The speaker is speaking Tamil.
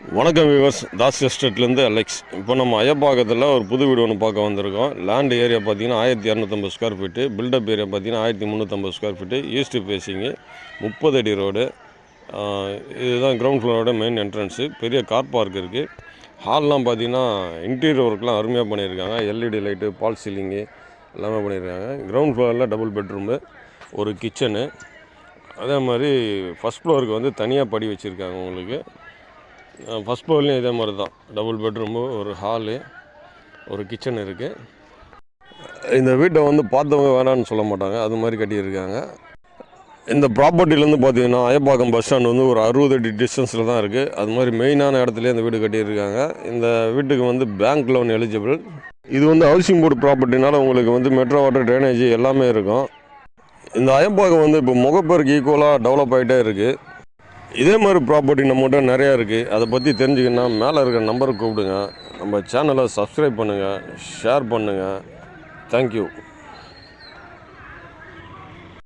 வணக்கம் வியூவர்ஸ், தாஸ் எஸ்டேட்லேருந்து அலெக்ஸ். இப்போ நம்ம அயப்பாக்கத்தில் ஒரு புது வீடு ஒன்று பார்க்க வந்திருக்கோம். லேண்ட் ஏரியா பார்த்தீங்கன்னா 1250 ஸ்கொயர் ஃபீட்டு, பில்டப் ஏரியா பார்த்தீங்கன்னா 1350 ஸ்கொயர் ஃபீட்டு, ஈஸ்ட் ஃபேஸிங்கு, 30 அடி ரோடு. இதுதான் கிரவுண்ட் ஃப்ளோரோட மெயின் என்ட்ரன்ஸு. பெரிய கார் பார்க் இருக்குது. ஹால்லாம் பார்த்தீங்கன்னா இன்டீரியர் ஒர்க்லாம் அருமையாக பண்ணியிருக்காங்க. எல்இடி லைட்டு, பால் சீலிங்கு எல்லாமே பண்ணியிருக்காங்க. கிரவுண்ட் ஃப்ளோரில் டபுள் பெட்ரூமு, ஒரு கிச்சனு, அதே மாதிரி ஃபஸ்ட் ஃப்ளோருக்கு வந்து தனியாக படி வச்சுருக்காங்க. உங்களுக்கு ஃபஸ்ட் ஃப்ளோர்லேயும் இதே மாதிரி தான் டபுள் பெட்ரூமு, ஒரு ஹாலு, ஒரு கிச்சன் இருக்குது. இந்த வீட்டை வந்து பார்த்தவங்க வேணான்னு சொல்ல மாட்டாங்க, அது மாதிரி கட்டியிருக்காங்க. இந்த ப்ராப்பர்ட்டிலேருந்து பார்த்தீங்கன்னா அயப்பாக்கம் பஸ் ஸ்டாண்ட் வந்து ஒரு 60 அடி டிஸ்டன்ஸில் தான் இருக்குது. அது மாதிரி மெயினான இடத்துலேயே இந்த வீடு கட்டியிருக்காங்க. இந்த வீட்டுக்கு வந்து பேங்க் லோன் எலிஜிபிள். இது வந்து ஹவுசிங் போர்டு ப்ராப்பர்ட்டினால உங்களுக்கு வந்து மெட்ரோ வாட்டர், ட்ரைனேஜ் எல்லாமே இருக்கும். இந்த அயப்பாக்கம் வந்து இப்போ முகப்பேருக்கு ஈக்குவலாக டெவலப் ஆகிட்டே இருக்குது. இதே மாதிரி ப்ராப்பர்ட்டி நம்மகிட்ட நிறையா இருக்குது. அதை பற்றி தெரிஞ்சுக்கணுன்னா மேலே இருக்கிற நம்பருக்கு கூப்பிடுங்க. நம்ம சேனலை சப்ஸ்கிரைப் பண்ணுங்கள், ஷேர் பண்ணுங்கள். தேங்க்யூ.